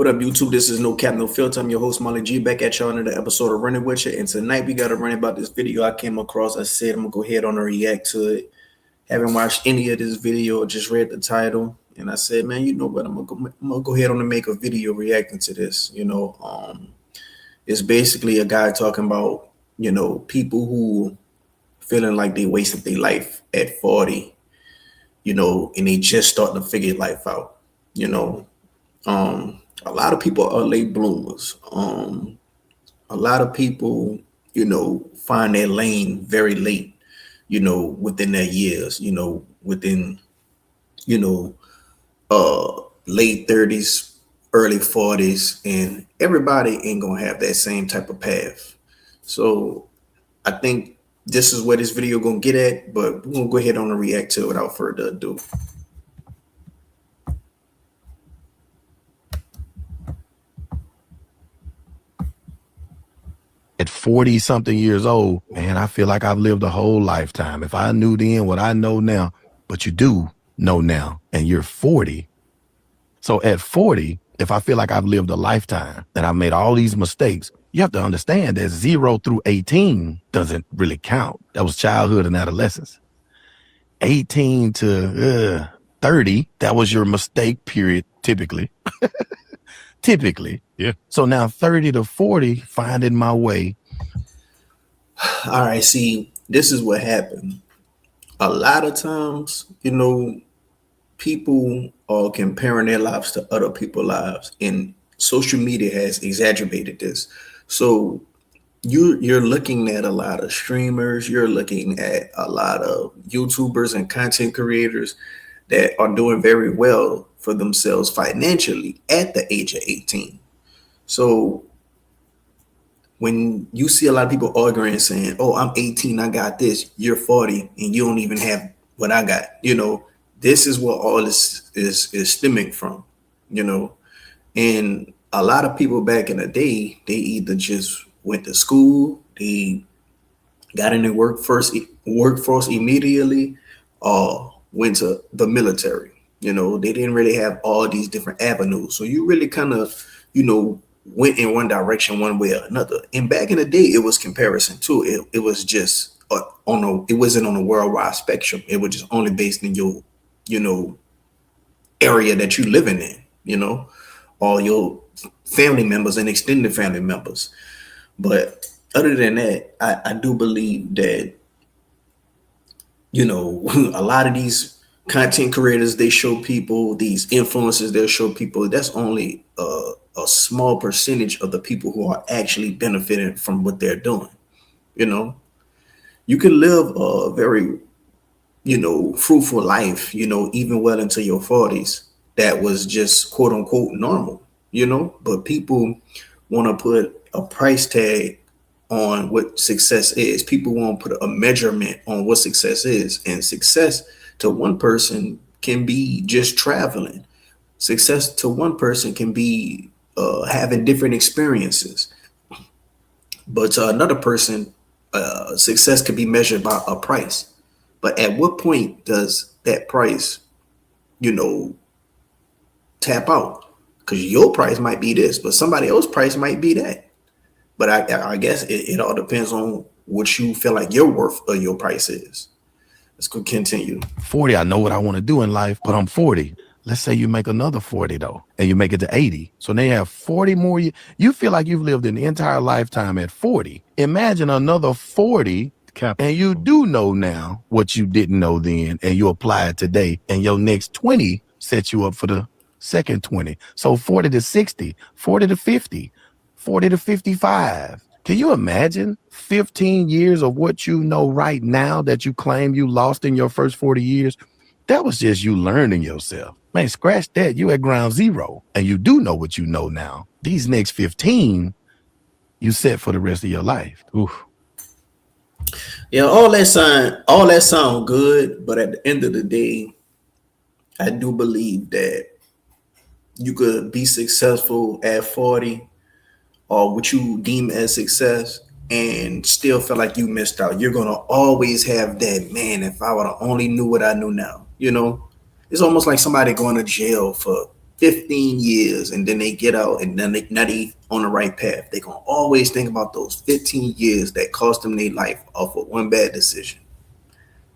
What up, YouTube? This is No Cap, No Filter. I'm your host, Molly G, back at y'all another episode of Running With You. And tonight we got to run about this video I came across. I said I'm going to go ahead on and react to it. Haven't watched any of this video, just read the title. And I said, man, you know what? I'm gonna go ahead on and make a video reacting to this. It's basically a guy talking about, people who feeling like they wasted their life at 40, and they just starting to figure life out, a lot of people are late bloomers. A lot of people, find their lane very late, within their years, within, you know, late 30s, early 40s, and everybody ain't gonna have that same type of path. So I think this is where this video gonna get at, but we're gonna go ahead on and react to it without further ado. At 40 something years old, man, I feel like I've lived a whole lifetime. If I knew then what I know now, but you do know now, and you're 40. So at 40, if I feel like I've lived a lifetime and I've made all these mistakes, you have to understand that 0 through 18 doesn't really count. That was childhood and adolescence. 18 to 30, that was your mistake period, typically. Typically. Yeah. So now 30 to 40, finding my way. All right, see, this is what happened. A lot of times, people are comparing their lives to other people's lives, and social media has exacerbated this. So you're looking at a lot of streamers, you're looking at a lot of YouTubers and content creators that are doing very well for themselves financially at the age of 18. So when you see a lot of people arguing and saying, oh, I'm 18, I got this, you're 40, and you don't even have what I got, this is what all this is stemming from, and a lot of people back in the day, they either just went to school, they got in the workforce immediately, or went to the military. They didn't really have all these different avenues. So you really kind of, went in one direction one way or another. And back in the day, it was comparison too. It was just it wasn't on a worldwide spectrum. It was just only based in your, area that you living in, all your family members and extended family members. But other than that, I do believe that, a lot of these content creators, they show people, these influencers, they'll show people, that's only a small percentage of the people who are actually benefiting from what they're doing. You can live a very, fruitful life, even well into your 40s, that was just quote unquote normal, but people want to put a price tag on what success is. People want to put a measurement on what success is, and success to one person can be just traveling. Success to one person can be having different experiences, but to another person, success could be measured by a price. But at what point does that price, tap out? Because your price might be this, but somebody else's price might be that. But I guess it all depends on what you feel like your worth or your price is. Let's go continue. 40, I know what I want to do in life, but I'm 40. Let's say you make another 40 though, and you make it to 80. So now you have 40 more years. You feel like you've lived an entire lifetime at 40. Imagine another 40, and you do know now what you didn't know then, and you apply it today, and your next 20 sets you up for the second 20. So 40 to 60, 40 to 50, 40 to 55. Can you imagine 15 years of what you know right now that you claim you lost in your first 40 years? That was just you learning yourself. Man, scratch that. You at ground zero, and you do know what you know now. These next 15, you set for the rest of your life. Oof. Yeah, all that sound good, but at the end of the day, I do believe that you could be successful at 40, or what you deem as success, and still feel like you missed out. You're gonna always have that, man, if I would have only knew what I knew now. It's almost like somebody going to jail for 15 years and then they get out and then they not even on the right path. They're gonna always think about those 15 years that cost them their life off of one bad decision.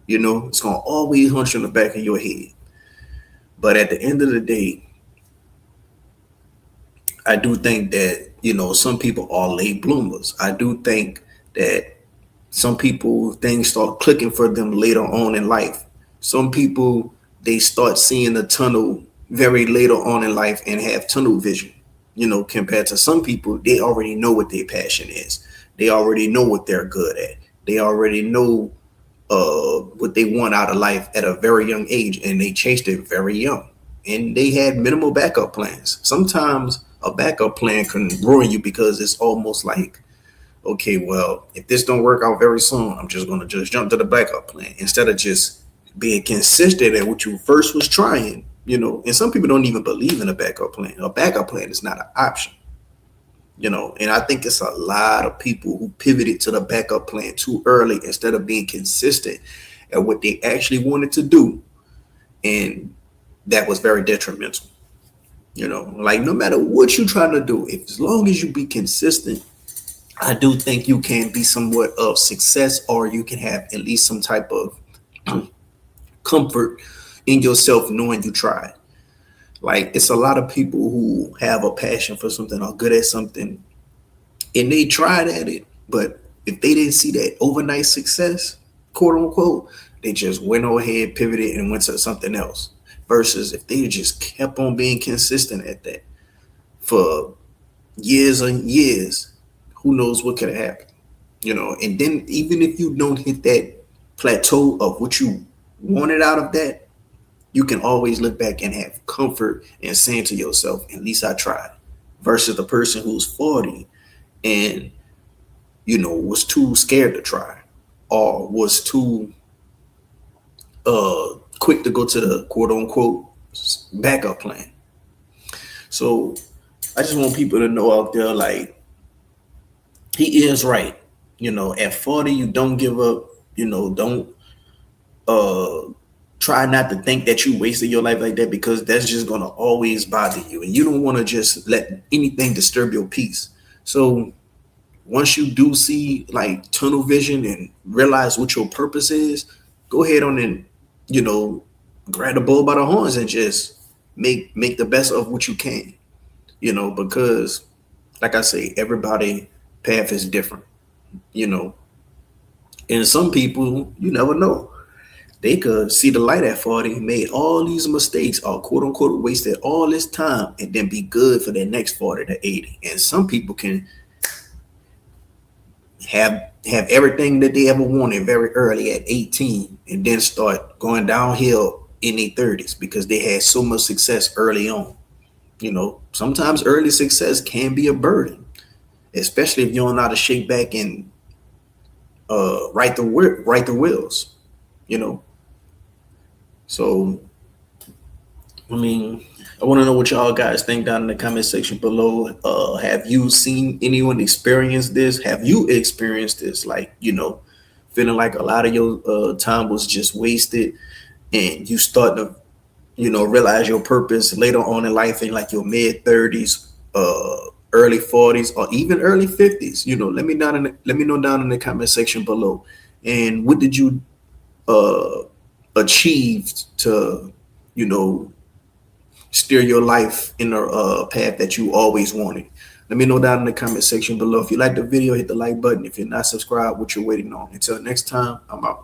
You know, it's gonna always hunch in the back of your head. But at the end of the day, I do think that, you know, some people are late bloomers. I do think that some people, things start clicking for them later on in life. Some people, they start seeing the tunnel very later on in life and have tunnel vision, you know, compared to some people, they already know what their passion is. They already know what they're good at. They already know what they want out of life at a very young age, and they chased it very young. And they had minimal backup plans. Sometimes a backup plan can ruin you because it's almost like, okay, well, if this don't work out very soon, I'm just gonna just jump to the backup plan instead of just being consistent at what you first was trying, you know. And some people don't even believe in a backup plan. A backup plan is not an option, you know. And I think it's a lot of people who pivoted to the backup plan too early instead of being consistent at what they actually wanted to do, and that was very detrimental. You know, like no matter what you're trying to do, if as long as you be consistent, I do think you can be somewhat of success, or you can have at least some type of comfort in yourself knowing you tried. Like it's a lot of people who have a passion for something or good at something and they tried at it, but if they didn't see that overnight success, quote unquote, they just went ahead, pivoted, and went to something else. Versus if they just kept on being consistent at that for years and years, who knows what could have happened, you know. And then even if you don't hit that plateau of what you wanted out of that, you can always look back and have comfort and saying to yourself, at least I tried. Versus the person who's 40 and, you know, was too scared to try or was too quick to go to the quote unquote backup plan. So I just want people to know out there, like, he is right. You know, at 40, you don't give up. You know, don't try not to think that you wasted your life like that, because that's just gonna always bother you, and you don't want to just let anything disturb your peace. So once you do see like tunnel vision and realize what your purpose is, go ahead on and, you know, grab the bull by the horns and just make the best of what you can, you know, because like I say, everybody path is different, you know. And some people, you never know. They could see the light at 40, made all these mistakes, or quote unquote wasted all this time, and then be good for their next 40 to 80. And some people can have everything that they ever wanted very early at 18 and then start going downhill in their 30s because they had so much success early on. You know, sometimes early success can be a burden, especially if you don't know how to shake back and right the wheels, you know. So I mean, I want to know what y'all guys think down in the comment section below. Have you seen anyone experience this? Have you experienced this? Like, you know, feeling like a lot of your time was just wasted, and you start to, you know, realize your purpose later on in life in like your mid 30s, early 40s, or even early 50s. You know, let me know down in the comment section below. And what did you achieve to, you know, steer your life in a path that you always wanted? Let me know down in the comment section below. If you like the video, hit the like button. If you're not subscribed, what you're waiting on. Until next time, I'm out.